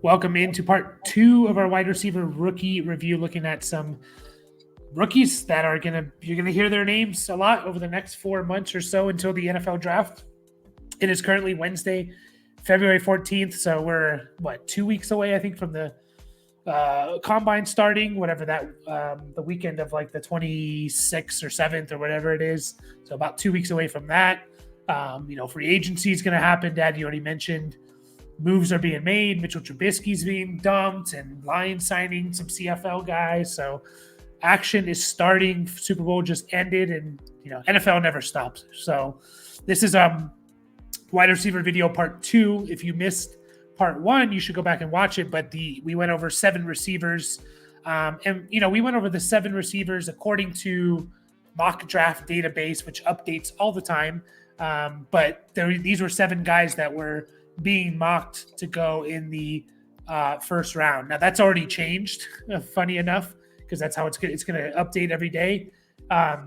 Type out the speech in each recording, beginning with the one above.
Welcome into part 2 of our wide receiver rookie review, looking at some rookies that are you're gonna hear their names a lot over the next 4 months or so until the NFL draft. It is currently Wednesday, February 14th, so we're 2 weeks away, I think, from the combine starting, whatever that the weekend of like the 26th or 7th or whatever it is. So about 2 weeks away from that. Free agency is going to happen. Dad, you already mentioned moves are being made. Mitchell Trubisky's being dumped, and Lions signing some CFL guys. So action is starting. Super Bowl just ended, and NFL never stops. So this is wide receiver video part 2. If you missed part 1, you should go back and watch it. But we went over 7 receivers, and we went over the 7 receivers according to mock draft database, which updates all the time. But these were 7 guys that were being mocked to go in the first round. Now that's already changed, funny enough, because that's how it's going to update every day. But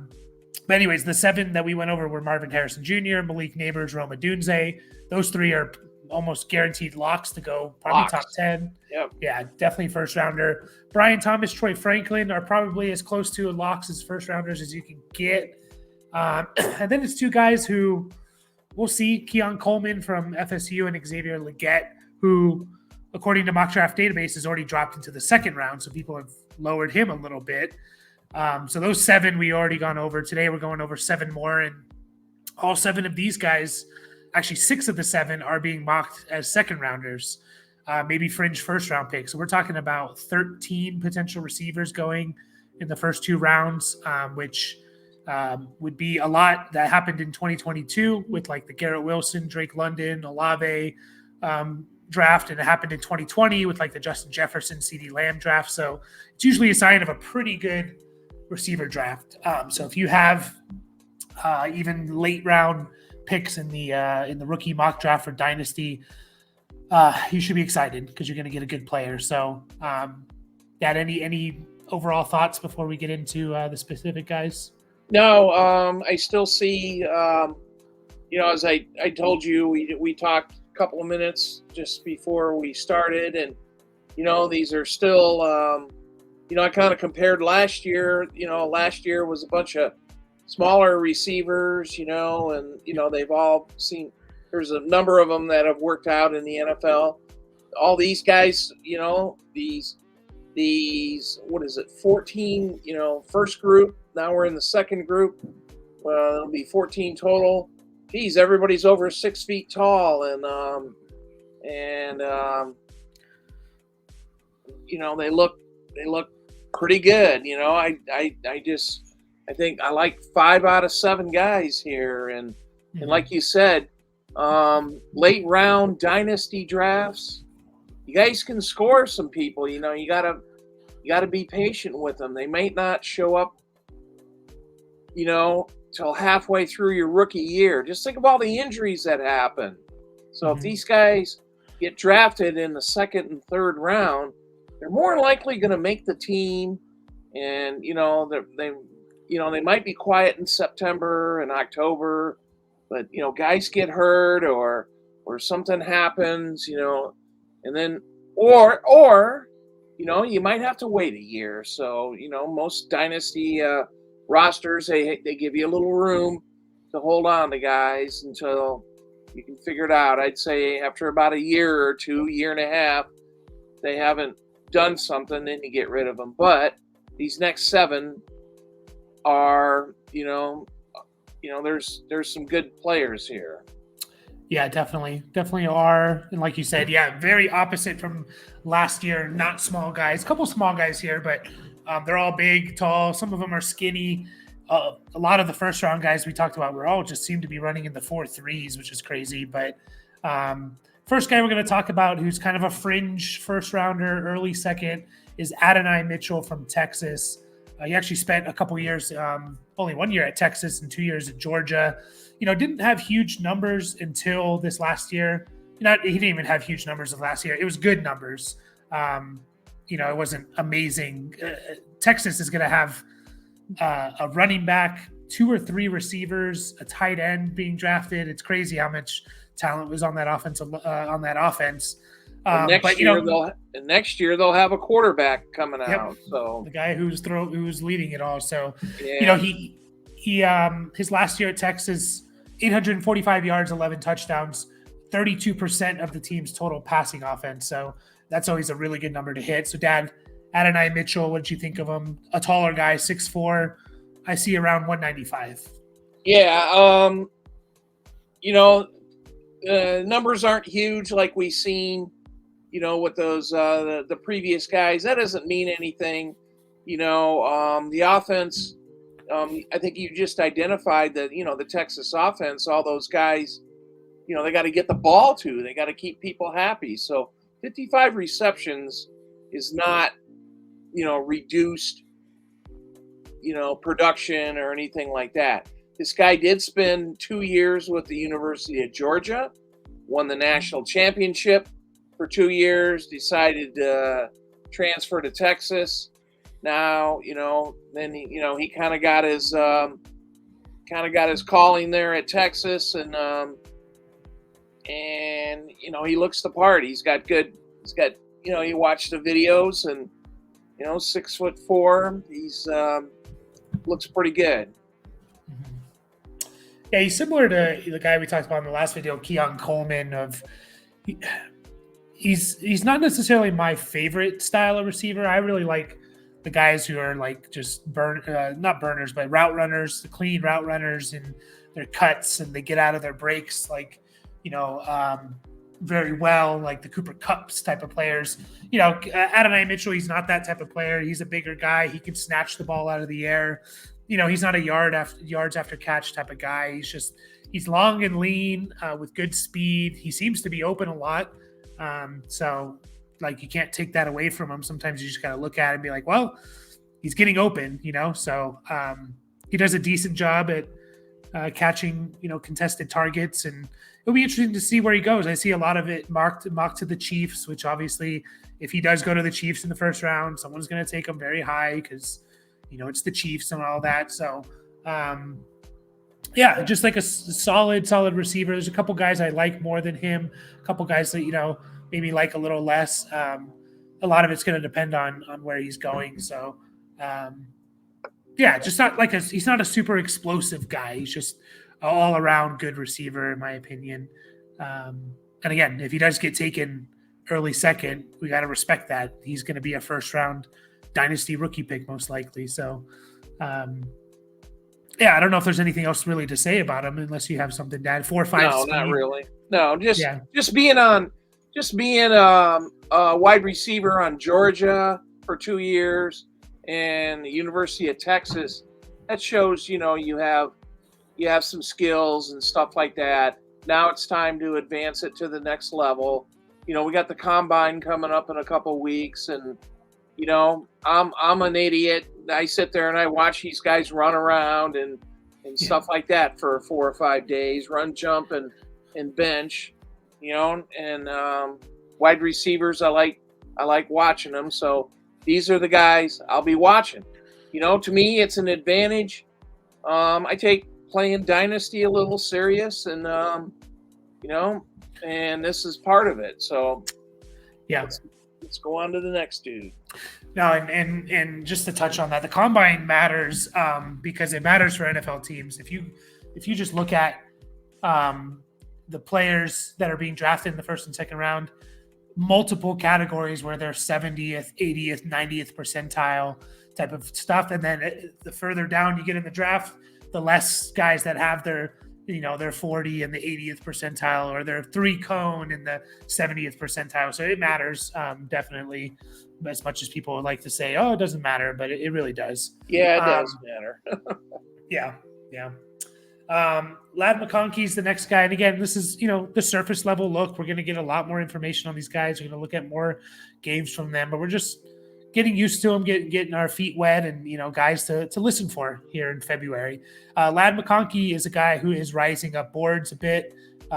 anyways, the 7 that we went over were Marvin Harrison Jr., Malik Neighbors, Rome Odunze. Those 3 are almost guaranteed locks to go, probably top 10. Yep. Yeah, definitely first rounder. Brian Thomas, Troy Franklin are probably as close to locks as first rounders as you can get. And then it's 2 guys who we'll see. Keon Coleman from FSU and Xavier Legette, who, according to mock draft database, has already dropped into the second round. So people have lowered him a little bit. So those 7 we already gone over. Today we're going over 7 more, and all 7 of these guys, actually 6 of the 7, are being mocked as second rounders, maybe fringe first round picks. So we're talking about 13 potential receivers going in the first 2 rounds, which would be a lot. That happened in 2022 with like the Garrett Wilson, Drake London, Olave draft, and it happened in 2020 with like the Justin Jefferson, CeeDee Lamb draft. So it's usually a sign of a pretty good receiver draft. So if you have even late round picks in the rookie mock draft for dynasty, you should be excited because you're going to get a good player. So Dad, any overall thoughts before we get into the specific guys? No, I still see, as I told you, we talked a couple of minutes just before we started, and, these are still, I kind of compared last year. Last year was a bunch of smaller receivers, and, they've all seen, there's a number of them that have worked out in the NFL. All these guys, these, what is it, 14, first group. Now we're in the second group. Well, it'll be 14 total. Geez, everybody's over 6 feet tall, and they look pretty good. I think I like 5 out of 7 guys here, and like you said, late round dynasty drafts, you guys can score some people. You gotta be patient with them. They might not show up, till halfway through your rookie year. Just think of all the injuries that happen. So if these guys get drafted in the second and third round, they're more likely going to make the team, and they might be quiet in September and October, but guys get hurt or something happens, and then or you might have to wait a year. So most dynasty rosters, they give you a little room to hold on to guys until you can figure it out. I'd say after about a year or 2, year and a half, they haven't done something, then you get rid of them. But these next 7 are, there's some good players here. Yeah, definitely are. And like you said, yeah, very opposite from last year. Not small guys, a couple small guys here, but they're all big, tall. Some of them are skinny. A lot of the first round guys we talked about were all just seem to be running in the 4.3s, which is crazy. But first guy we're going to talk about, who's kind of a fringe first rounder, early second, is Adonai Mitchell from Texas. He actually spent a couple years, only 1 year at Texas and 2 years at Georgia. Didn't have huge numbers until this last year. He didn't even have huge numbers of last year. It was good numbers. It wasn't amazing. Texas is going to have a running back, 2 or 3 receivers, a tight end being drafted. It's crazy how much talent was on that offense. And But next year they'll have a quarterback coming yep, out. So the guy who's leading it all. So yeah. he his last year at Texas, 845 yards, 11 touchdowns, 32% of the team's total passing offense. So that's always a really good number to hit. So Dad, Adonai Mitchell, what did you think of him? A taller guy, 6'4". I see around 195. Yeah, numbers aren't huge like we've seen, with those the previous guys. That doesn't mean anything. The offense. I think you just identified that. The Texas offense. All those guys. They got to get the ball to. They got to keep people happy. So 55 receptions is not, reduced, production or anything like that. This guy did spend 2 years with the University of Georgia, won the national championship for 2 years, decided to transfer to Texas. Now, then he kind of got his calling there at Texas, and he looks the part. He's got you watch the videos, and 6'4". He's looks pretty good. Yeah, he's similar to the guy we talked about in the last video, Keon Coleman. He's not necessarily my favorite style of receiver. I really like the guys who are like just not burners, but route runners, the clean route runners, and their cuts, and they get out of their breaks very well, like the Cooper Kupps type of players. Adonai Mitchell, he's not that type of player. He's a bigger guy. He can snatch the ball out of the air. He's not a yards after catch type of guy. He's long and lean with good speed. He seems to be open a lot. So like you can't take that away from him. Sometimes you just got to look at it and be like, well, he's getting open, So he does a decent job at catching, contested targets, and it'll be interesting to see where he goes. I see a lot of it mocked to the Chiefs, which obviously if he does go to the Chiefs in the first round, someone's going to take him very high because it's the Chiefs and all that. So, just like a solid receiver. There's a couple guys I like more than him. A couple guys that, maybe like a little less. A lot of it's going to depend on where he's going. So, just not like he's not a super explosive guy. He's just an all around good receiver, in my opinion. And again, if he does get taken early second, we got to respect that. He's going to be a first round dynasty rookie pick most likely. So, I don't know if there's anything else really to say about him, unless you have something, Dad. 4.5. No, speed. Not really. No, just being a wide receiver on Georgia for 2 years and the University of Texas. That shows, you have some skills and stuff like that. Now it's time to advance it to the next level. We got the combine coming up in a couple weeks, and I'm an idiot. I sit there and I watch these guys run around and stuff like that for 4 or 5 days, run, jump, and bench, and wide receivers. I like watching them. So these are the guys I'll be watching. To me, it's an advantage. I take playing dynasty a little serious, and and this is part of it. So yeah. Let's go on to the next dude. No, and just to touch on that, the combine matters because it matters for NFL teams. If you just look at the players that are being drafted in the first and second round, multiple categories where they're 70th, 80th, 90th percentile type of stuff, and then the further down you get in the draft, the less guys that have their 40 in the 80th percentile, or their 3-cone in the 70th percentile. So it matters definitely, as much as people would like to say, oh, it doesn't matter, but it really does. Yeah, it does matter. Yeah. Lad McConkey's the next guy. And again, this is, the surface level look. We're going to get a lot more information on these guys. We're going to look at more games from them, but we're just getting used to them, getting our feet wet, and, guys to listen for here in February. Lad McConkey is a guy who is rising up boards a bit.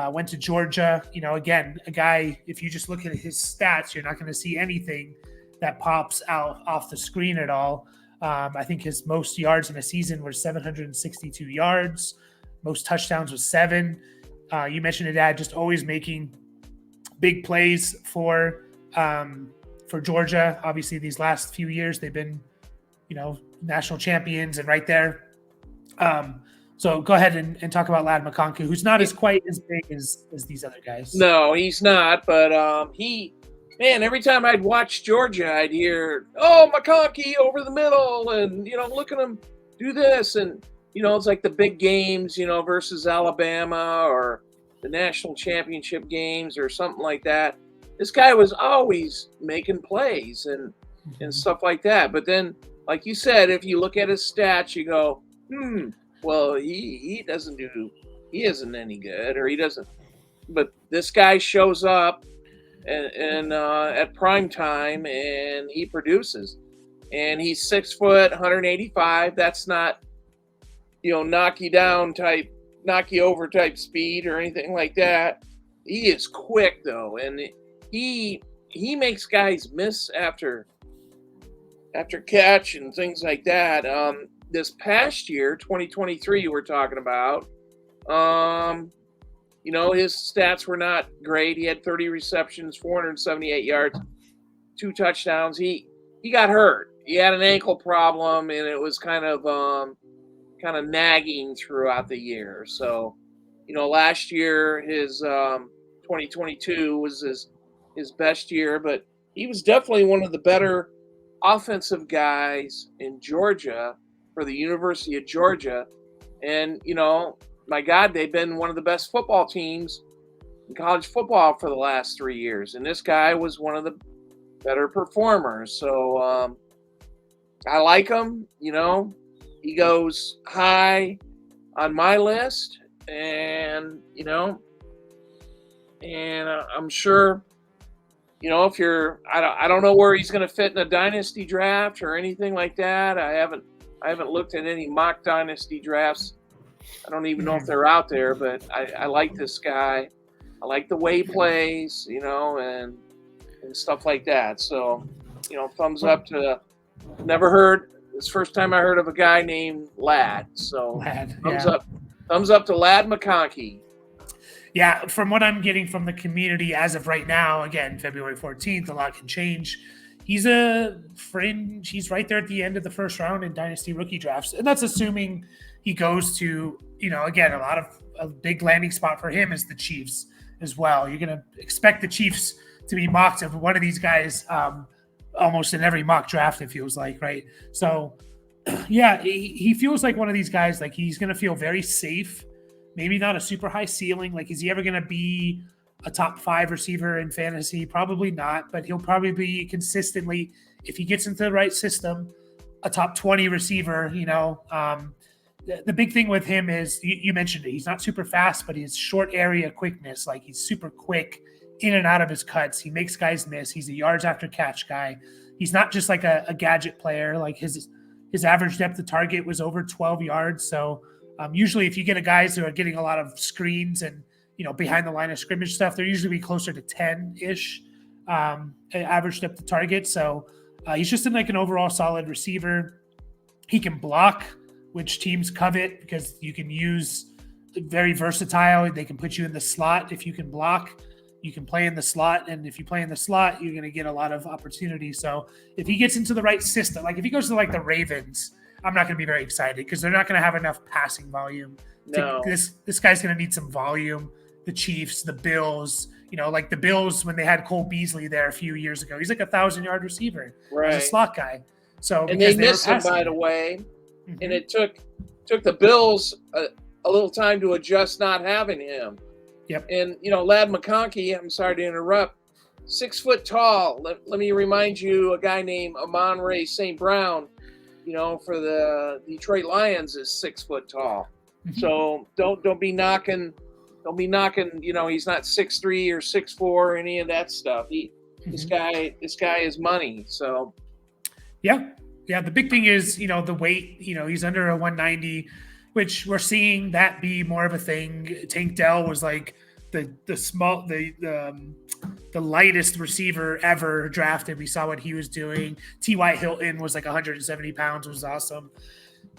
Went to Georgia, again, a guy, if you just look at his stats, you're not going to see anything that pops out off the screen at all. I think his most yards in a season were 762 yards. Most touchdowns was 7. You mentioned it, Dad, just always making big plays for Georgia. Obviously, these last few years they've been, national champions and right there. So go ahead and talk about Lad McConkey, who's not as quite as big as these other guys. No, he's not. But every time I'd watch Georgia, I'd hear, "Oh, McConkey over the middle," and look at him do this, and it's like the big games, versus Alabama or the national championship games or something like that. This guy was always making plays and stuff like that. But then, like you said, if you look at his stats, you go, well, he isn't any good, or he doesn't. But this guy shows up and at prime time, and he produces. And he's 6 foot, 185. That's not, knock you over type speed or anything like that. He is quick though, and he makes guys miss after catch and things like that. This past year, 2023, we're talking about, his stats were not great. He had 30 receptions, 478 yards, 2 touchdowns. He got hurt. He had an ankle problem, and it was kind of nagging throughout the year. So, last year, his 2022 was his best year, but he was definitely one of the better offensive guys in Georgia for the University of Georgia. And, my God, they've been one of the best football teams in college football for the last 3 years. And this guy was one of the better performers. So I like him. He goes high on my list. And, I'm sure, if I don't know where he's going to fit in a dynasty draft or anything like that. I haven't looked at any mock dynasty drafts. I don't even know if they're out there, but I like this guy. I like the way he plays, and stuff like that. So, thumbs up to, never heard, it's the first time I heard of a guy named Lad. So thumbs up to Lad McConkey. Yeah, from what I'm getting from the community as of right now, again, February 14th, a lot can change. He's a fringe. He's right there at the end of the first round in dynasty rookie drafts. And that's assuming he goes to, again, a big landing spot for him is the Chiefs as well. You're going to expect the Chiefs to be mocked of one of these guys almost in every mock draft, it feels like, right? So, yeah, he feels like one of these guys, like he's going to feel very safe. Maybe not a super high ceiling. Like, is he ever going to be a top 5 receiver in fantasy? Probably not, but he'll probably be consistently, if he gets into the right system, a top 20 receiver. The big thing with him is, you mentioned it, he's not super fast, but he's short area quickness. Like, he's super quick in and out of his cuts. He makes guys miss. He's a yards after catch guy. He's not just like a gadget player. Like, his average depth of target was over 12 yards. So usually if you get guys who are getting a lot of screens and, behind the line of scrimmage stuff, they're usually closer to 10-ish average depth of target. So he's just like an overall solid receiver. He can block, which teams covet because you can use very versatile. They can put you in the slot. If you can block, you can play in the slot. And if you play in the slot, you're going to get a lot of opportunity. So if he gets into the right system, like if he goes to like the Ravens, I'm not going to be very excited because they're not going to have enough passing volume. No. This guy's going to need some volume. The Chiefs, the Bills, like the Bills when they had Cole Beasley there a few years ago. He's like 1,000-yard receiver. Right. He's a slot guy. So and they missed him, by the way. Mm-hmm. And it took the Bills a little time to adjust not having him. Yep. And, Lad McConkey, I'm sorry to interrupt, 6 foot tall. Let me remind you, a guy named Amon-Ra St. Brown, for the Detroit Lions is 6 foot tall. Mm-hmm. So don't be knocking, he's not 6'3" or 6'4" or any of that stuff. This guy is money. So yeah. The big thing is, the weight, he's under a 190, which we're seeing that be more of a thing. Tank Dell was like the lightest receiver ever drafted. We saw what he was doing. T.Y. Hilton was like 170 pounds, was awesome.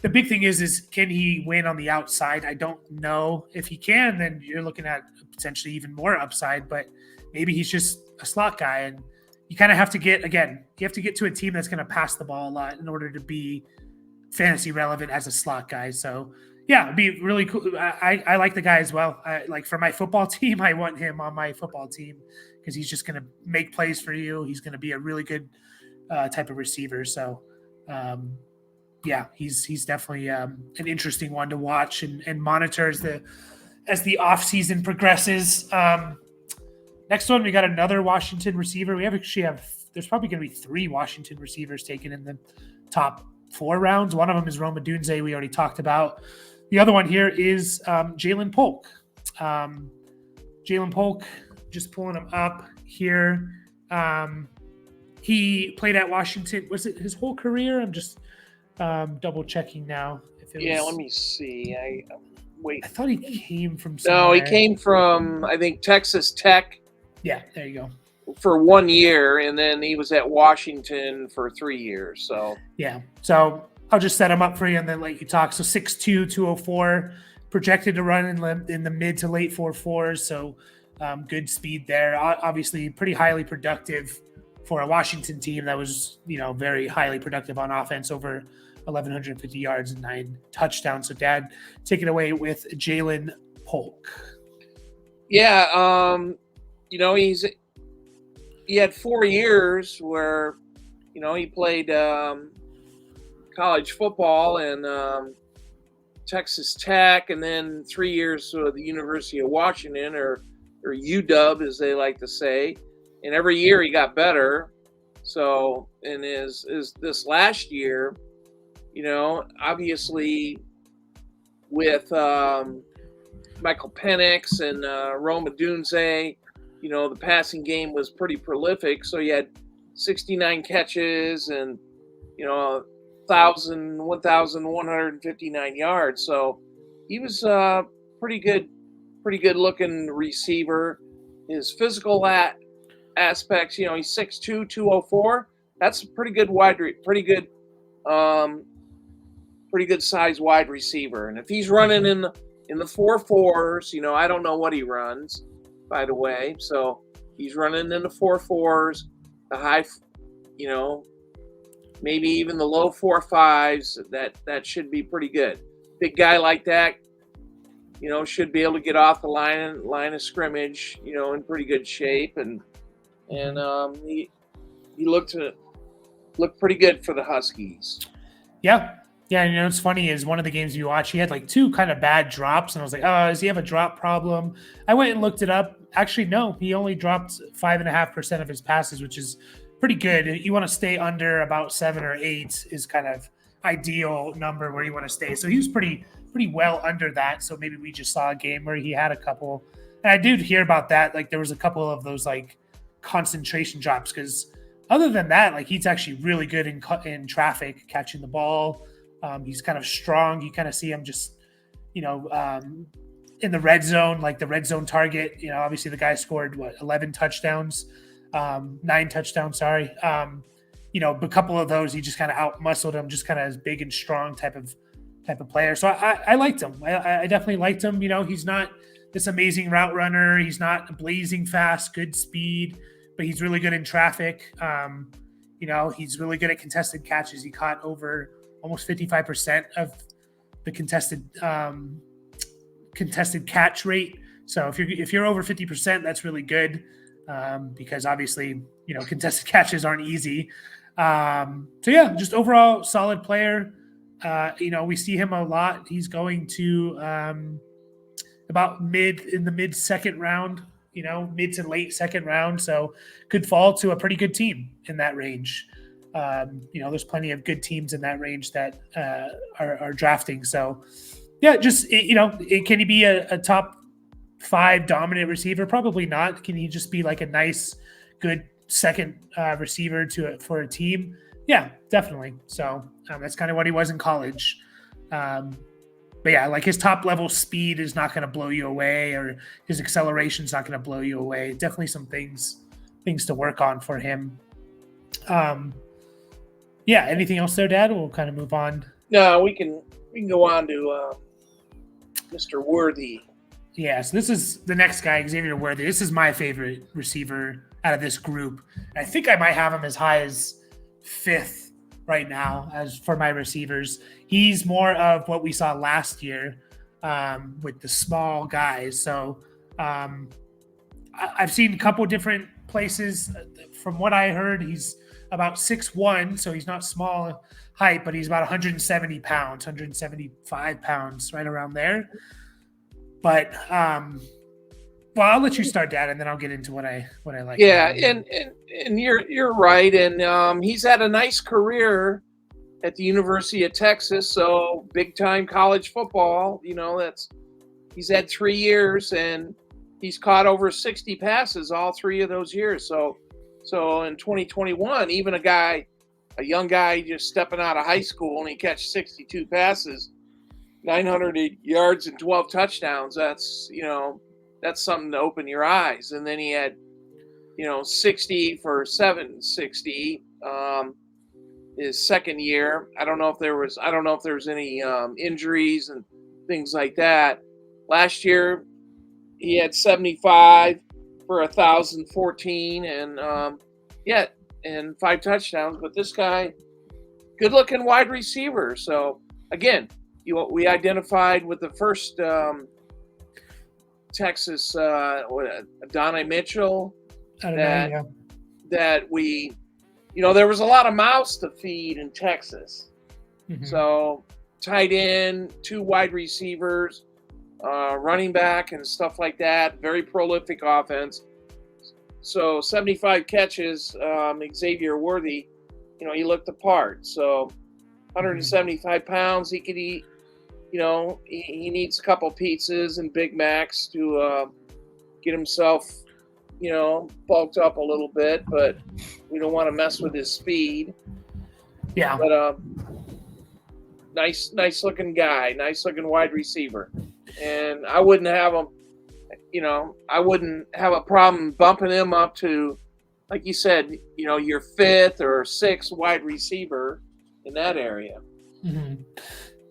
The big thing is can he win on the outside? I don't know. If he can, then you're looking at potentially even more upside. But maybe he's just a slot guy. And you kind of have to get to a team that's going to pass the ball a lot in order to be fantasy relevant as a slot guy. So yeah, it'd be really cool. I like the guy as well. Like for my football team, I want him on my football team because he's just going to make plays for you. He's going to be a really good type of receiver. So yeah, he's definitely an interesting one to watch and monitor as the off season progresses. Next one, we got another Washington receiver. There's probably going to be 3 Washington receivers taken in the top 4 rounds. One of them is Roma Dunze, we already talked about. The other one here is Jalen Polk. Jalen Polk, just pulling him up here. He played at Washington. Was it his whole career? I'm just double checking now. Let me see. Wait. I thought he came from somewhere. No, he came from, I think, Texas Tech. Yeah, there you go. For 1 year, and then he was at Washington for 3 years. So yeah. So I'll just set him up for you and then let you talk. So 6'2", 204, projected to run in the mid to late 4.4s. So good speed there. Obviously, pretty highly productive for a Washington team that was, very highly productive on offense, over 1,150 yards and 9 touchdowns. So, Dad, take it away with Jalen Polk. Yeah, he had 4 years where, he played college football and Texas Tech, and then 3 years at the University of Washington, or UW as they like to say. And every year he got better. So in his this last year, obviously with Michael Penix and Roma Dunze, the passing game was pretty prolific. So he had 69 catches and, 1,159 yards. So he was a pretty good looking receiver. His physical aspects, he's 6'2", 204. That's a pretty good size wide receiver. And if he's running in the 4.4s, I don't know what he runs, by the way. So he's running in the 4.4s, the high, maybe even the low 4.5s. That should be pretty good. Big guy like that, should be able to get off the line of scrimmage, in pretty good shape, and he looked pretty good for the Huskies. Yeah. Yeah, what's funny is one of the games you watch, he had like 2 kind of bad drops, and I was like, oh, does he have a drop problem? I went and looked it up. Actually, no, he only dropped 5.5% of his passes, which is pretty good. You want to stay under about 7 or 8 is kind of ideal number where you want to stay. So he was pretty well under that. So maybe we just saw a game where he had a couple. And I did hear about that. Like there was a couple of those like concentration drops, because other than that, like he's actually really good in traffic, catching the ball. He's kind of strong. You kind of see him just, in the red zone, like the red zone target. Obviously the guy scored 11 touchdowns, 9 touchdowns. Sorry. But a couple of those he just kind of out-muscled him, just kind of as big and strong type of player. So I liked him. I definitely liked him. He's not this amazing route runner. He's not blazing fast, good speed, but he's really good in traffic. He's really good at contested catches. He caught over almost 55% of the contested catch rate. So if you're over 50%, that's really good, because obviously contested catches aren't easy. So yeah, just overall solid player. We see him a lot. He's going to about in the mid second round, mid to late second round. So could fall to a pretty good team in that range. There's plenty of good teams in that range that are drafting. So yeah, just, can he be a top 5 dominant receiver? Probably not. Can he just be like a nice, good second receiver for a team? Yeah, definitely. So that's kind of what he was in college. But yeah, like his top level speed is not going to blow you away, or his acceleration is not going to blow you away. Definitely some things to work on for him. Yeah. Anything else there, Dad? We'll kind of move on. No, we can go on to Mr. Worthy. Yeah, so this is the next guy, Xavier Worthy. This is my favorite receiver out of this group. I think I might have him as high as fifth right now as for my receivers. He's more of what we saw last year with the small guys. So I've seen a couple different places. From what I heard, he's about 6'1", so he's not small height, but he's about 170 pounds, 175 pounds, right around there. But well, I'll let you start that, and then I'll get into what I like. Yeah, and you're right, and he's had a nice career at the University of Texas, so big time college football. He's had 3 years, and he's caught over 60 passes all 3 of those years. So in 2021, even a young guy just stepping out of high school, and he catch 62 passes, 900 yards and 12 touchdowns. That's something to open your eyes. And then he had 60 for 760 his second year. I don't know if there was any injuries and things like that. Last year he had 75 for 1,014 and 5 touchdowns. But this guy, good looking wide receiver. So again, we identified with the first Texas Donna Mitchell that we, there was a lot of mouths to feed in Texas. Mm-hmm. So tight end, 2 wide receivers, running back and stuff like that. Very prolific offense. So 75 catches, Xavier Worthy, he looked the part. So 175 pounds, he could eat. He needs a couple pizzas and Big Macs to get himself, bulked up a little bit, but we don't want to mess with his speed. Yeah. But nice looking guy, nice looking wide receiver. And I wouldn't have him, I wouldn't have a problem bumping him up to, like you said, your 5th or 6th wide receiver in that area. Mm-hmm.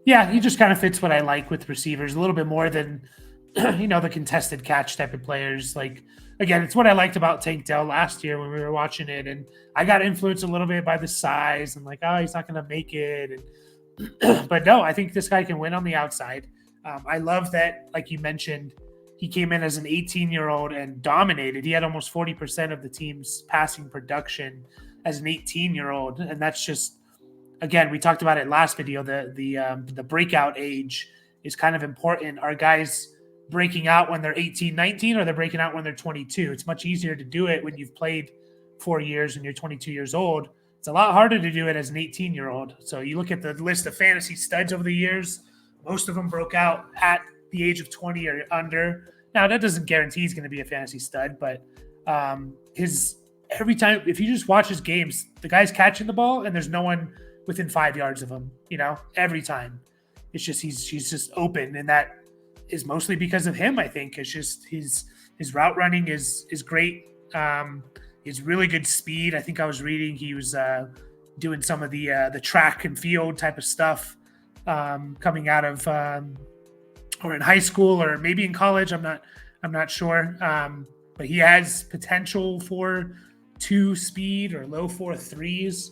Yeah, he just kind of fits what I like with receivers a little bit more than, the contested catch type of players. Like, again, it's what I liked about Tank Dell last year when we were watching it. And I got influenced a little bit by the size and he's not going to make it. And but no, I think this guy can win on the outside. I love that, like you mentioned, he came in as an 18-year-old and dominated. He had almost 40% of the team's passing production as an 18-year-old. And that's just, again, we talked about it last video. The breakout age is kind of important. Are guys breaking out when they're 18, 19, or they're breaking out when they're 22? It's much easier to do it when you've played 4 years and you're 22 years old. It's a lot harder to do it as an 18-year-old. So you look at the list of fantasy studs over the years, most of them broke out at the age of 20 or under. Now, that doesn't guarantee he's going to be a fantasy stud, but every time, if you just watch his games, the guy's catching the ball and there's no one within 5 yards of him, every time. It's just he's just open, and that is mostly because of him, I think. It's just his route running is great. He's really good speed. I think I was reading he was doing some of the track and field type of stuff coming out of or in high school or maybe in college. I'm not sure. But he has potential for 2 speed or low 4.3s.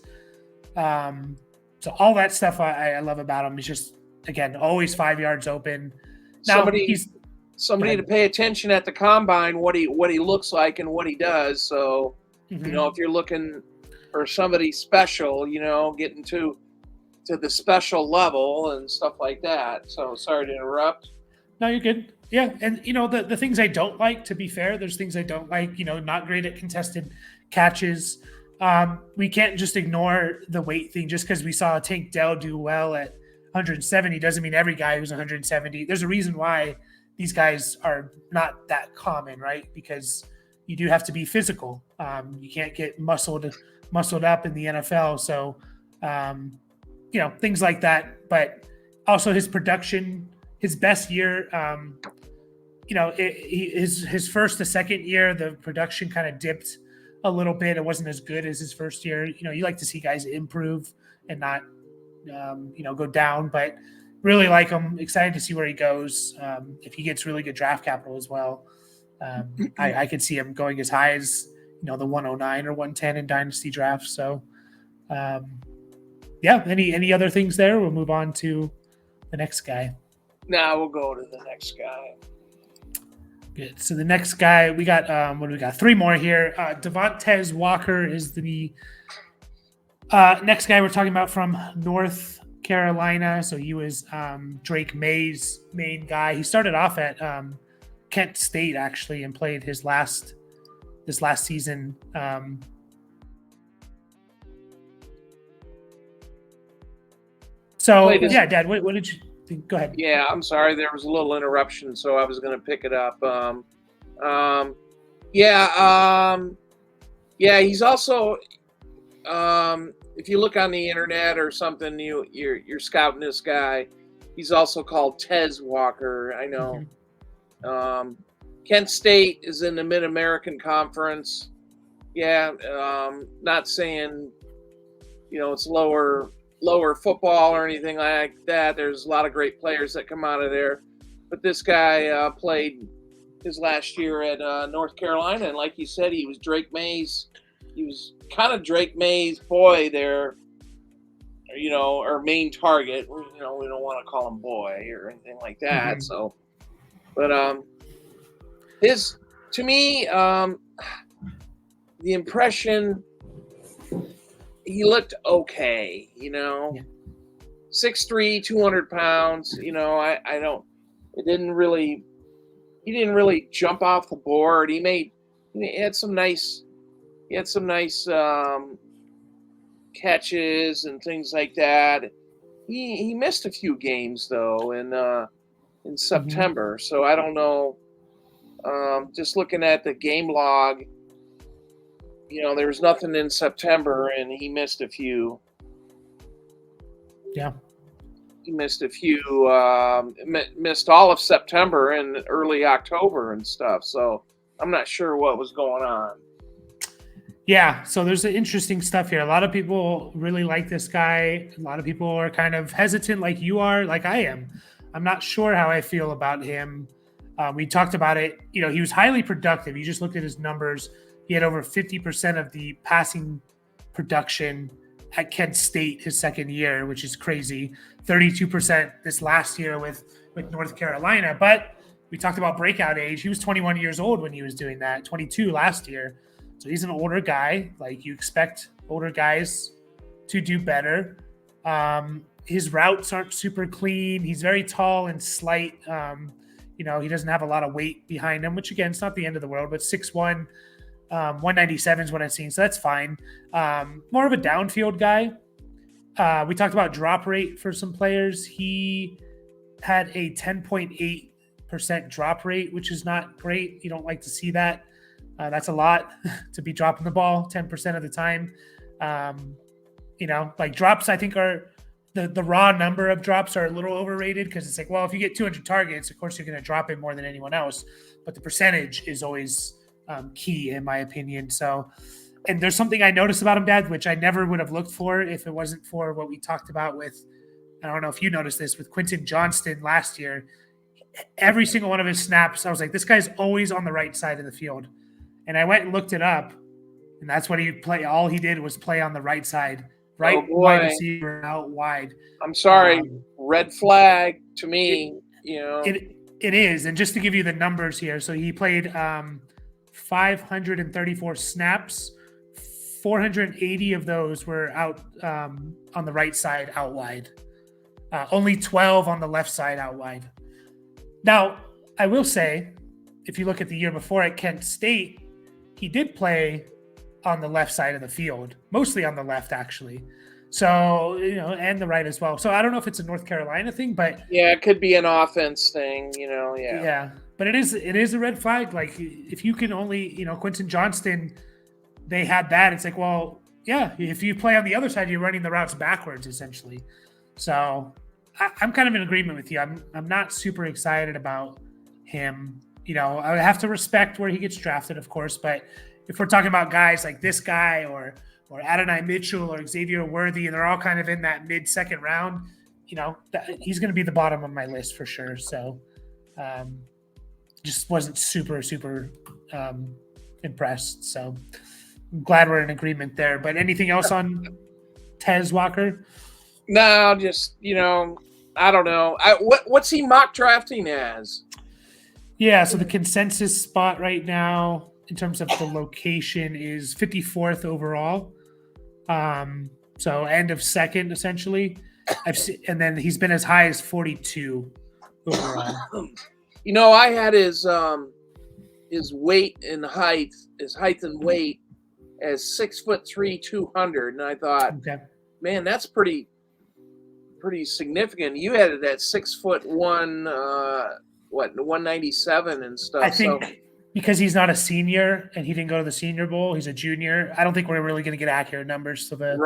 So all that stuff I love about him. He's just, again, always 5 yards open. Now somebody to pay attention at the combine, what he looks like and what he does. So, if you're looking for somebody special, getting to the special level and stuff like that. So sorry to interrupt. No, you're good. Yeah. And, the things I don't like, to be fair, there's things I don't like, not great at contested catches. We can't just ignore the weight thing. Just because we saw Tank Dell do well at 170 doesn't mean every guy who's 170. There's a reason why these guys are not that common, right? Because you do have to be physical. You can't get muscled up in the NFL. So, things like that. But also his production, his best year, his first to second year, the production kind of dipped a little bit. It wasn't as good as his first year. You like to see guys improve and not, go down. But really like him. Excited to see where he goes. If he gets really good draft capital as well, I could see him going as high as the 109 or 110 in dynasty drafts. So, yeah. Any other things there? We'll move on to the next guy. Now we'll go to the next guy. Good. So the next guy we got. What do we got? 3 more here. Devontae Walker is the next guy we're talking about from North Carolina. So he was Drake May's main guy. He started off at Kent State actually and played this last season. Yeah, Dad, what did you think? Go ahead. Yeah, I'm sorry. There was a little interruption, so I was going to pick it up. He's also, if you look on the internet or something, you're scouting this guy. He's also called Tez Walker. I know. Mm-hmm. Kent State is in the Mid-American Conference. Yeah, not saying, it's lower football or anything like that. There's a lot of great players that come out of there. But this guy played his last year at North Carolina, and like you said, he was kind of Drake May's boy there, or main target. We don't want to call him boy or anything like that. Mm-hmm. So, but to me, the impression, he looked okay, 6'3", 200 pounds. He didn't really jump off the board. He had some nice catches and things like that. He missed a few games though in September. Mm-hmm. So I don't know. Just looking at the game log, there was nothing in September, and he missed a few. Yeah. He missed a few, missed all of September and early October and stuff. So I'm not sure what was going on. Yeah. So there's interesting stuff here. A lot of people really like this guy. A lot of people are kind of hesitant like you are, like I am. I'm not sure how I feel about him. We talked about it. He was highly productive. You just looked at his numbers. He had over 50% of the passing production at Kent State his second year, which is crazy. 32% this last year with North Carolina. But we talked about breakout age. He was 21 years old when he was doing that, 22 last year. So he's an older guy. Like, you expect older guys to do better. His routes aren't super clean. He's very tall and slight. He doesn't have a lot of weight behind him, which, again, it's not the end of the world, but 6'1", 197 is what I've seen. So that's fine. More of a downfield guy. We talked about drop rate for some players. He had a 10.8% drop rate, which is not great. You don't like to see that. That's a lot to be dropping the ball 10% of the time. Like drops, I think are the raw number of drops are a little overrated, because it's like, well, if you get 200 targets, of course you're going to drop it more than anyone else. But the percentage is always key, in my opinion. So, and there's something I noticed about him, Dad, which I never would have looked for if it wasn't for what we talked about with, I don't know if you noticed this, with Quentin Johnston last year. Every single one of his snaps, I was like, this guy's always on the right side of the field. And I went and looked it up, and that's what all he did was play on the right side. Right wide receiver, out wide. I'm sorry, red flag to me. It is, and just to give you the numbers here, so he played 534 snaps. 480 of those were out on the right side, out wide. Only 12 on the left side, out wide. Now, I will say, if you look at the year before at Kent State, he did play on the left side of the field, mostly on the left, actually. So, and the right as well. So I don't know if it's a North Carolina thing, but yeah, it could be an offense thing, Yeah. Yeah. But it is a red flag. Like, if you can only, Quentin Johnston, they had that. It's like, well, yeah, if you play on the other side, you're running the routes backwards, essentially. So I'm kind of in agreement with you. I'm not super excited about him. I have to respect where he gets drafted, of course, but if we're talking about guys like this guy or Adonai Mitchell or Xavier Worthy, and they're all kind of in that mid-second round, he's going to be the bottom of my list for sure. So just wasn't super impressed. So I'm glad we're in agreement there. But anything else on Tez Walker? No, just I don't know. What's he mock drafting as? Yeah, so the consensus spot right now in terms of the location is 54th overall. So end of second essentially. And then he's been as high as 42 overall. I had his weight and height, his height and weight as 6'3", 200, and I thought, man, that's pretty significant. You had it at 6'1", 197 and stuff. I think because he's not a senior and he didn't go to the Senior Bowl, he's a junior. I don't think we're really going to get accurate numbers to the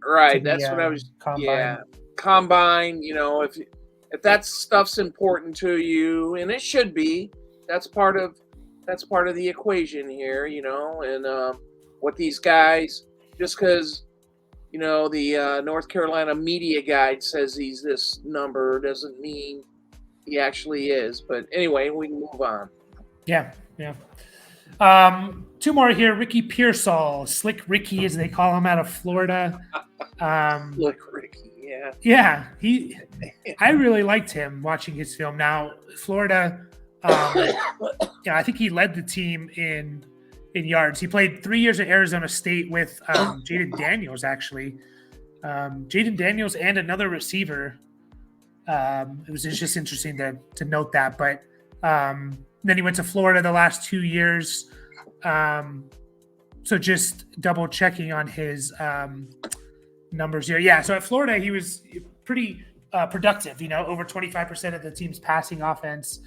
right. That's what I was. Combine. Yeah, combine. If that stuff's important to you, and it should be, that's part of the equation here. And what these guys, just because the North Carolina media guide says he's this number doesn't mean he actually is. But anyway, we can move on. Yeah. Two more here. Ricky Pearsall, Slick Ricky, as they call him, out of Florida. Slick Ricky, yeah. Yeah, I really liked him watching his film. Now, Florida, I think he led the team in yards. He played 3 years at Arizona State with Jaden Daniels, actually. Jaden Daniels and another receiver. It was just interesting to note that. But then he went to Florida the last 2 years. So just double checking on his numbers here. Yeah, so at Florida, he was pretty productive, over 25% of the team's passing offense.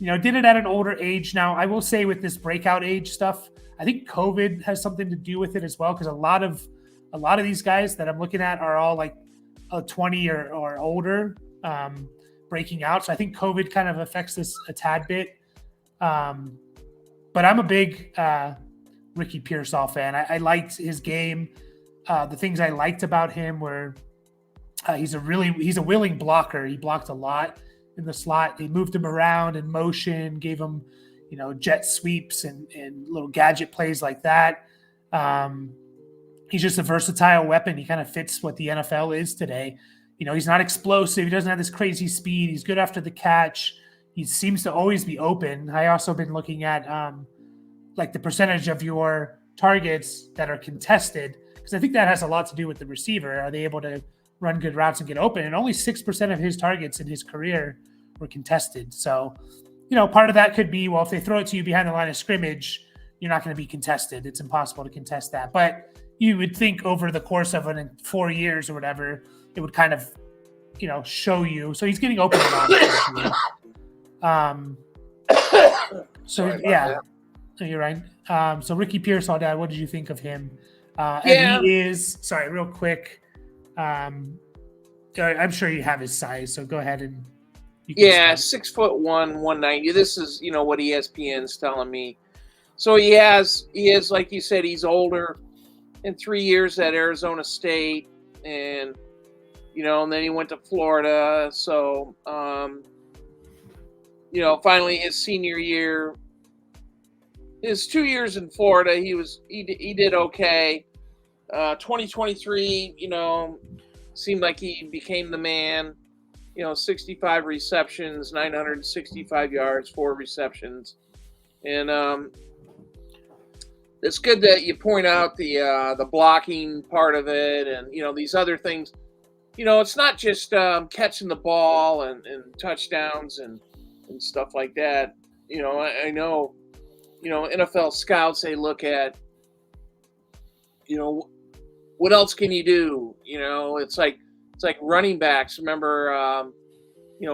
Did it at an older age. Now, I will say with this breakout age stuff, I think COVID has something to do with it as well, because a lot of these guys that I'm looking at are all like 20 or older breaking out. So I think COVID kind of affects this a tad bit. But I'm a big Ricky Pearsall fan. I liked his game. The things I liked about him were he's a willing blocker. He blocked a lot in the slot. They moved him around in motion, gave him, jet sweeps and little gadget plays like that. He's just a versatile weapon. He kind of fits what the NFL is today. He's not explosive. He doesn't have this crazy speed. He's good after the catch. He seems to always be open. I also been looking at like the percentage of your targets that are contested, because I think that has a lot to do with the receiver. Are they able to run good routes and get open? And only 6% of his targets in his career were contested. So, part of that could be, well, if they throw it to you behind the line of scrimmage, you're not going to be contested. It's impossible to contest that. But you would think over the course of 4 years or whatever, it would kind of, show you. So he's getting open a lot. So yeah, you're right. So Ricky Pearsall, Dad, what did you think of him? And he is, sorry, real quick. I'm sure you have his size, so go ahead and. 6'1", 190. This is, what ESPN's telling me. So he is, like you said, he's older, in 3 years at Arizona State, and and then he went to Florida. So, finally his senior year, his 2 years in Florida, he did okay. 2023, seemed like he became the man. 65 receptions, 965 yards, 4 receptions, and it's good that you point out the blocking part of it, and these other things. It's not just catching the ball and touchdowns and stuff like that. I know, NFL scouts, they look at, what else can you do? It's like running backs. Remember,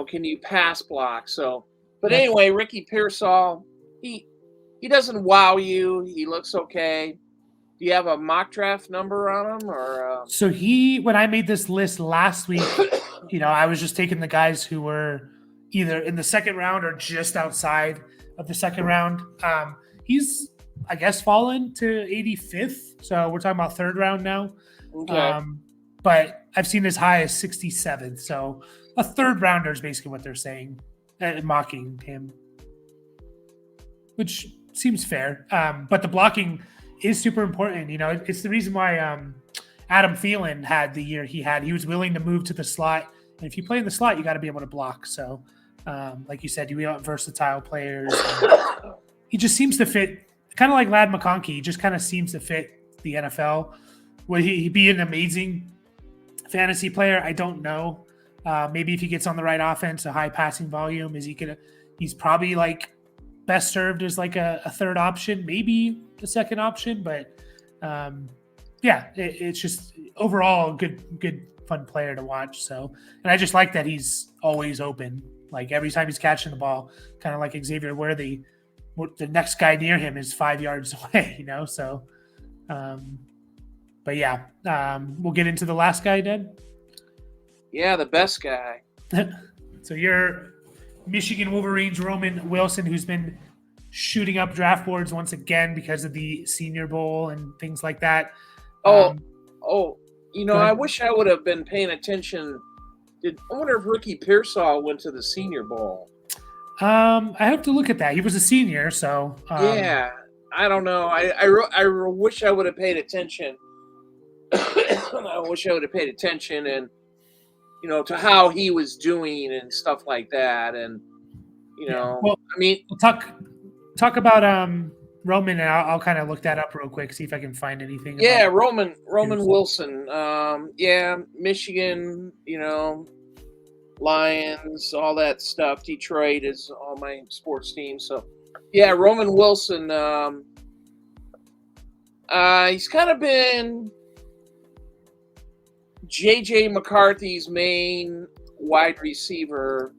can you pass block? So, but anyway, Ricky Pearsall, he doesn't wow you. He looks okay. Do you have a mock draft number on him, or? So when I made this list last week, I was just taking the guys who were either in the second round or just outside of the second round. He's, I guess, fallen to 85th. So we're talking about third round now. Okay. but I've seen as high as 67th. So a third rounder is basically what they're saying, mocking him, which seems fair. But the blocking is super important. It's the reason why Adam Thielen had the year he had. He was willing to move to the slot. And if you play in the slot, you got to be able to block. So, like you said, you want versatile players. He just seems to fit, kind of like Ladd McConkey. He just kind of seems to fit the NFL. Would he be an amazing fantasy player? I don't know. Maybe if he gets on the right offense, a high passing volume, he's probably like best served as like a third option, maybe a second option. But it's just overall a good fun player to watch. So, and I just like that he's always open. Like every time he's catching the ball, kind of like Xavier Worthy, the next guy near him is 5 yards away, So, but yeah, we'll get into the last guy, Ned. Yeah, the best guy. So you're Michigan Wolverines Roman Wilson, who's been shooting up draft boards once again because of the Senior Bowl and things like that. I wish I would have been paying attention. I wonder if Ricky Pearsall went to the Senior Bowl. I have to look at that. He was a senior, so yeah, I don't know. I wish I would have paid attention. I wish I would have paid attention and to how he was doing and stuff like that. And we'll talk about Roman, and I'll kind of look that up real quick, see if I can find anything. Yeah, Roman Wilson. Michigan. Lions, all that stuff. Detroit is all my sports teams. So, yeah, Roman Wilson. He's kind of been J.J. McCarthy's main wide receiver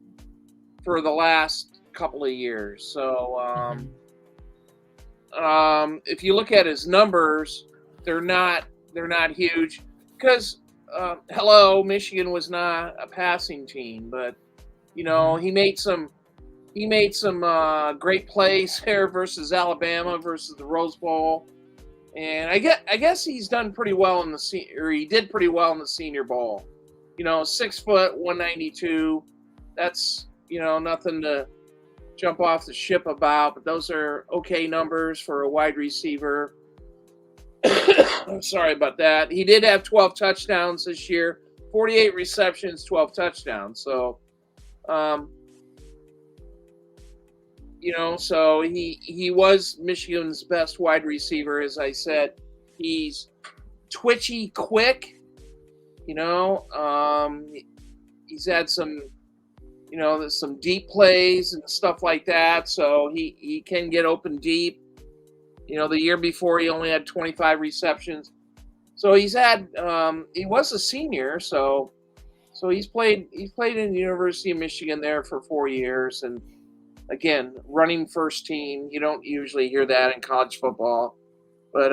for the last couple of years. So, if you look at his numbers, they're not huge because. Michigan was not a passing team, but he made some great plays there versus Alabama versus the Rose Bowl, and I guess he's done pretty well he did pretty well in the Senior Bowl. 6 foot, 192. That's nothing to jump off the ship about, but those are okay numbers for a wide receiver. I'm sorry about that. He did have 12 touchdowns this year, 48 receptions, 12 touchdowns. So, so he was Michigan's best wide receiver, as I said. He's twitchy, quick. He's had some deep plays and stuff like that. So he can get open deep. The year before he only had 25 receptions. So he was a senior. So he's played in the University of Michigan there for 4 years. And again, running first team. You don't usually hear that in college football, but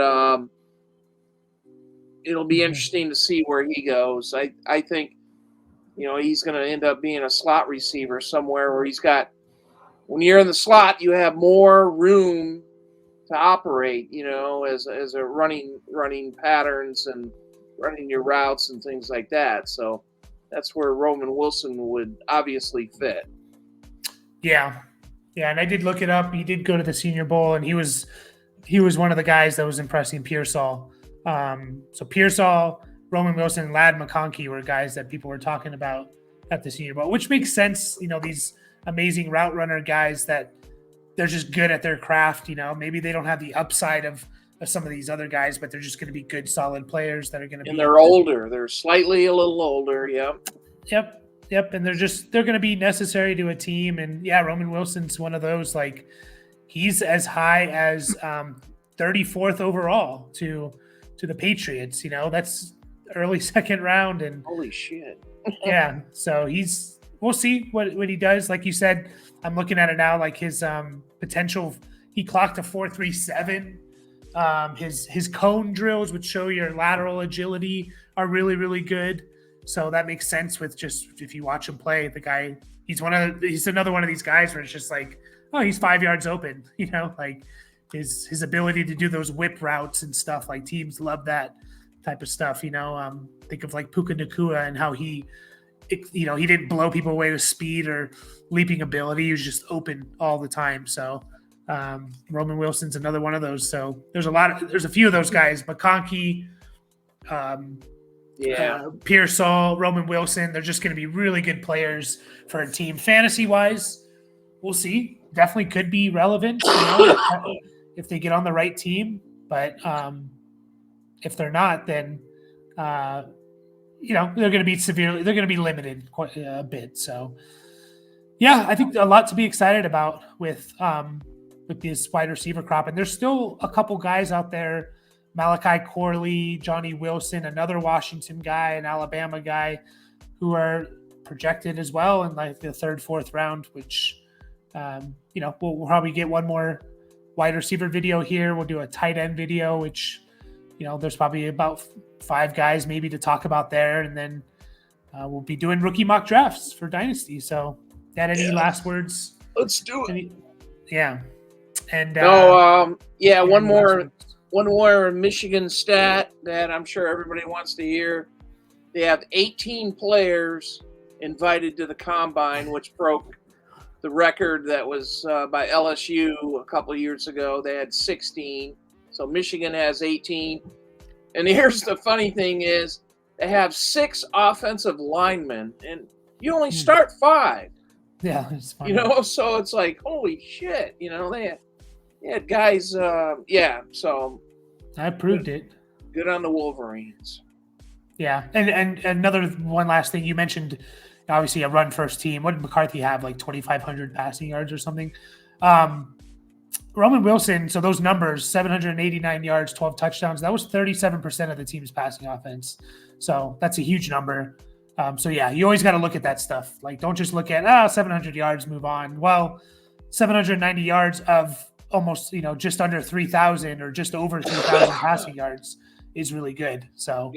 it'll be interesting to see where he goes. I think, he's going to end up being a slot receiver somewhere where when you're in the slot, you have more room to operate, as a running patterns and running your routes and things like that. So that's where Roman Wilson would obviously fit. Yeah. And I did look it up. He did go to the Senior Bowl, and he was one of the guys that was impressing Pearsall. So Pearsall, Roman Wilson, and Ladd McConkey were guys that people were talking about at the Senior Bowl, which makes sense. These amazing route runner guys that they're just good at their craft. Maybe they don't have the upside of some of these other guys, but they're just going to be good, solid players that are going to be. And they're older. They're slightly a little older. Yep. And they're going to be necessary to a team. And yeah, Roman Wilson's one of those. Like, he's as high as 34th overall to the Patriots. That's early second round. And holy shit. Yeah. So we'll see what he does. Like you said, I'm looking at it now, like his potential. He clocked a 4.37. His cone drills, which show your lateral agility, are really, really good. So that makes sense with just if you watch him play, the guy, he's another one of these guys where it's just like, oh, he's 5 yards open, like his ability to do those whip routes and stuff. Like, teams love that type of stuff. Think of like Puka Nakua and how he didn't blow people away with speed or leaping ability. He was just open all the time. So Roman Wilson's another one of those. So there's a few of those guys. McConkey, Pearsall, Roman Wilson. They're just going to be really good players for a team. Fantasy wise, we'll see. Definitely could be relevant if they get on the right team. But if they're not, then they're going to be they're going to be limited quite a bit. So yeah, I think a lot to be excited about with this wide receiver crop. And there's still a couple guys out there, Malachi Corley, Johnny Wilson, another Washington guy, an Alabama guy, who are projected as well in like the 3rd, 4th round, which, we'll probably get one more wide receiver video here. We'll do a tight end video, which, there's probably about 5 guys maybe to talk about there. And then we'll be doing rookie mock drafts for Dynasty. So any last words? Let's do it. Yeah. And one more Michigan stat that I'm sure everybody wants to hear. They have 18 players invited to the combine, which broke the record that was by LSU a couple of years ago. They had 16. So Michigan has 18. And here's the funny thing is they have 6 offensive linemen, and you only start 5. Yeah, it's funny. So it's like, holy shit. They had guys, so I proved it. Good on the Wolverines. Yeah, and another one last thing you mentioned, obviously a run first team. What did McCarthy have, like 2,500 passing yards or something? Roman Wilson, so those numbers, 789 yards, 12 touchdowns, that was 37% of the team's passing offense. So that's a huge number. You always got to look at that stuff. Like, don't just look at 700 yards, move on. Well, 790 yards of almost, just under 3,000 or just over 3,000 passing yards is really good. So,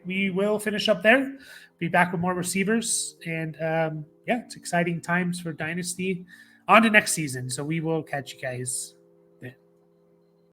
we will finish up there. Be back with more receivers. And, it's exciting times for Dynasty. On to next season. So we will catch you guys.